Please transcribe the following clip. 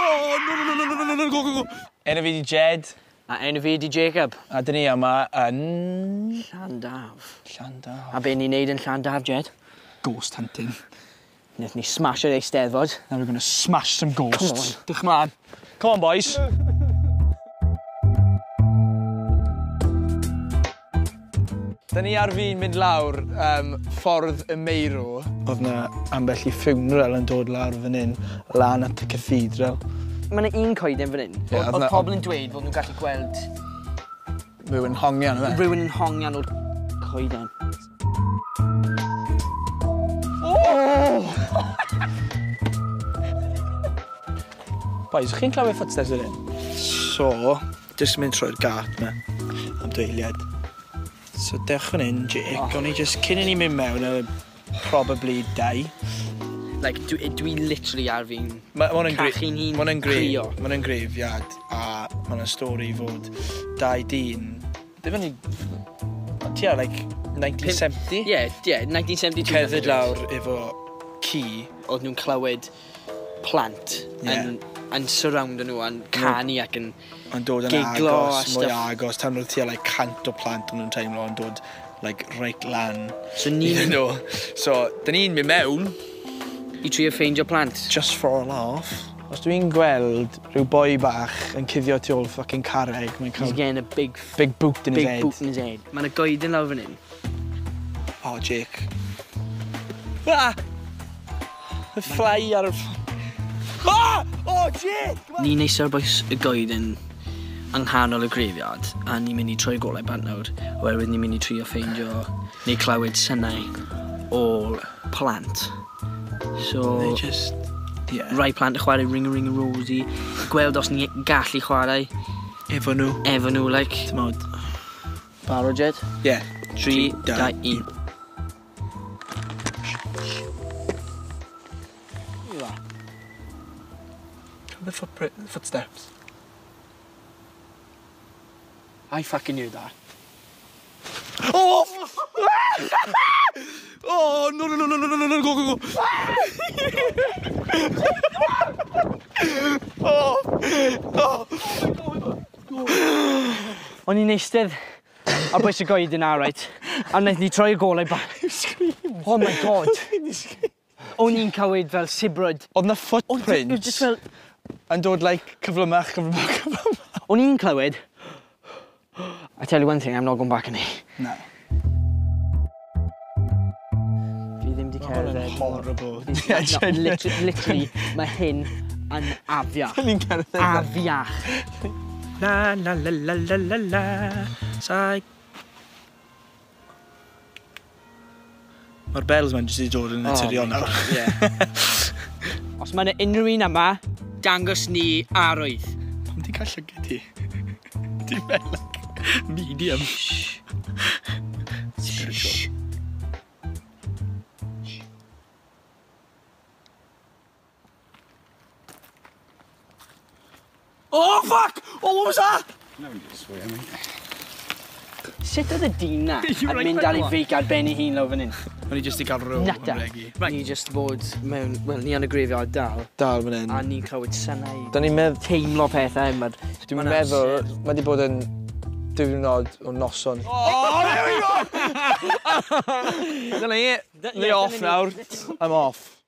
Oh, no, go. Enw fi di Jed. A enw fi di Jacob. A dyn ni yma yn... Llandaf. Llandaf. A be ni'n neud yn Llandaf, Jed? Ghost hunting. Wnaeth ni smash yr Eisteddfod. Now we're gonna smash some ghosts. Come on. Dych mlaen. Come on, boys. Da ni ar fi'n mynd lawr ffordd y Meirw. Oedd na ambell i funeral yn dod lawr fan hyn, lan at y cathedral. Mae yna un coeden fan hyn. Oedd pobl yn dweud fod nhw'n gallu gweld... Rwy'n hongian, yma. Rhywun yn hongian o'r coeden. Boys, chi'n clywed footsteps fan hyn? So, jyst mynd trwy'r gat yma, am dweiliad. So, dewch fan hyn, Jake. O'n i jyst, cyn i ni mynd mewn, probably 2. Like, dwi literally ar fi'n cachu'n hun crio. Mae'n grefiad, a mae'n stori fod 2 dyn. Dyma ni... Tia, like, 1970? Yeah, 1972. Cerdded lawr efo ci. Oedd nhw'n clywed plant yn surroundo nhw, yn canu ac yn dod yn giglo agos, mwy agos. Tan nhw'n tia, like, 100 o plant o'n nhw'n teimlo yn dod, like, right lan. So ni'n... So, da ni'n mynd mewn. I trio ffeindio plant? Just for a laugh. Os dwi'n gweld rhyw boi bach yn cuddio tu ôl fucking carreg, mae'n cael... He's getting a big boot in his head. Big boot in his head. Mae'n y goeden lawr fan hyn. Oh, Jake. Ah! Y fly ar y... Ah! Oh, Jake! Ni'n eistedd boes y goeden yng nghanol y grefiad, a ni'n mynd i troi golau bant nawr, oherwydd ni'n mynd i trio ffeindio neu clywed synnau o'r plant. So... They just... Yeah. Rai plant yn chwarae Ring-a-Ring-a-Rosie, gweld os ni gallu chwarae Efo nhw. Efo nhw, like. Tymod. Barod, Jed? Yeah. 3, 2, 1. The footsteps. I fucking knew that. Oh! Oh, no, go. O'n i'n eistedd ar boes y goeden na, right? A wnaeth ni troi y golau ba. Oh my god. O'n i'n clywed fel sibrwyd. Oedd na footprints yn dod, like, cyflymach. O'n i'n clywed. I tell you one thing, I'm not going back in here. No. Fi ddim di cerdded. Mae'n horrible. Literally, mae hyn yn afiach. Ni'n cerdded. Afiach. La. Sai. Mae'r bells ma'n jyst i dod yn naturiol nawr. Os mae yna unrhyw un yma, dangos ni arwydd. Pam ti'n cael llygu ti? Ti'n fel, like, medium. Spiritual. Oh, fuck! Oh, what was that? No, just swear, mate. Sut oedd y dyn na yn mynd ar ei feic ar ben ei hun lawr fan hyn? O'n i jyst i gael row Nata. Ni jyst bod mewn, wel, ni yn y grefiad dal. Dal fan hyn. A ni'n clywed synnau. Da ni'n teimlo pethau. Dwi'n meddwl, mae di bod yn diwrnod o noson. Oh, there we go! Dyna i. Ni off nawr. I'm off.